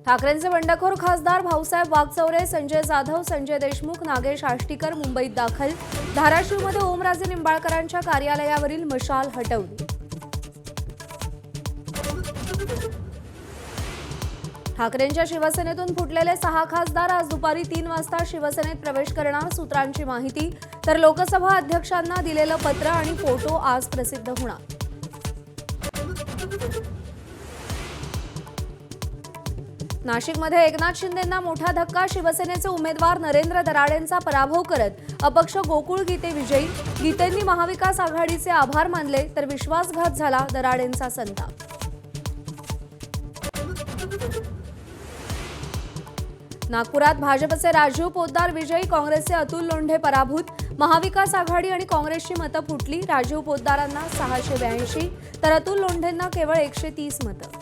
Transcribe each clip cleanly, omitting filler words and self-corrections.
ठाकरेंचे बंडखोर खासदार भाऊसाहेब वागचौरे, संजय जाधव, संजय देशमुख, नागेश आष्टीकर मुंबईत दाखल. धाराशिवमध्ये ओमराजे निंबाळकरांच्या कार्यालयावरील मशाल हटवली. ठाकरेंच्या शिवसेनेतून फुटलेले 6 खासदार आज दुपारी 3 वाजता शिवसेनेत प्रवेश करणार. सूत्रांची माहिती. तर लोकसभा अध्यक्षांना दिलेलं पत्र आणि फोटो आज प्रसिद्ध होणार. नाशिकमध्ये एकनाथ शिंदेंना मोठा धक्का. शिवसेनेचे उमेदवार नरेंद्र दराडेंचा पराभव करत अपक्ष गोकुळ गीते विजयी. गीतेंनी महाविकास आघाडीचे आभार मानले तर विश्वासघात झाला, दराडेंचा संताप. नागपुरात भाजपचे राजीव पोद्दार विजयी. काँग्रेसचे अतुल लोंढे पराभूत. महाविकास आघाडी आणि काँग्रेसची मतं फुटली. राजीव पोद्दारांना 682 तर अतुल लोंढेंना केवळ 130 मतं.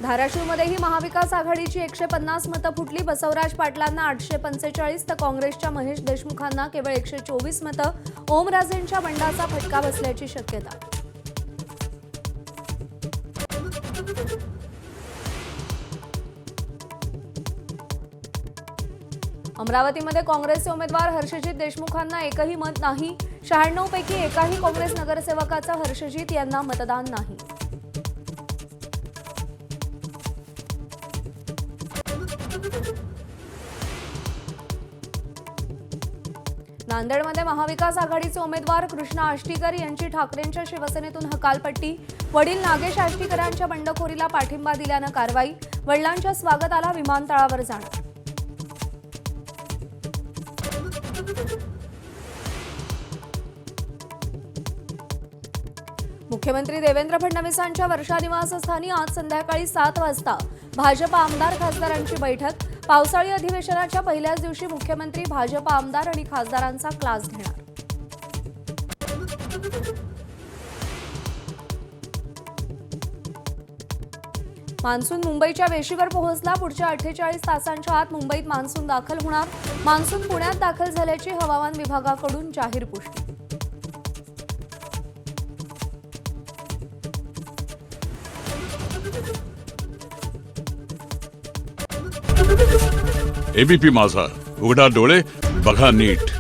धाराशिवमध्येही महाविकास आघाडीची 150 मतं फुटली. बसवराज पाटलांना 845 तर काँग्रेसच्या महेश देशमुखांना केवळ 124 मतं. ओमराजेंच्या बंडाचा फटका बसल्याची शक्यता. अमरावतीमध्ये काँग्रेसचे उमेदवार हर्षजित देशमुखांना एकही मत नाही. 96 पैकी एकाही काँग्रेस नगरसेवकाचा हर्षजित यांना मतदान नाही. नांदेडमध्ये महाविकास आघाडीचे उमेदवार कृष्णा आष्टीकर यांची ठाकरेंच्या शिवसेनेतून हकालपट्टी. वडील नागेश आष्टीकरांच्या बंडखोरीला पाठिंबा दिल्यानं कारवाई. वडिलांच्या स्वागताला विमानतळावर जाणार. मुख्यमंत्री देवेंद्र फडणवीसांच्या वर्षा निवासस्थानी आज संध्याकाळी 7 वाजता भाजप आमदार खासदारांची बैठक. पावसाळी अधिवेशनाच्या पहिल्याच दिवशी मुख्यमंत्री भाजप आमदार आणि खासदारांचा क्लास घेणार. मान्सून मुंबईच्या वेशीवर पोहोचला. पुढच्या 48 तासांच्या आत मुंबईत मान्सून दाखल होणार. मान्सून पुण्यात दाखल झाल्याची हवामान विभागाकडून जाहीर पुष्टी. एबीपी माझा, उघडा डोळे बघा नीट.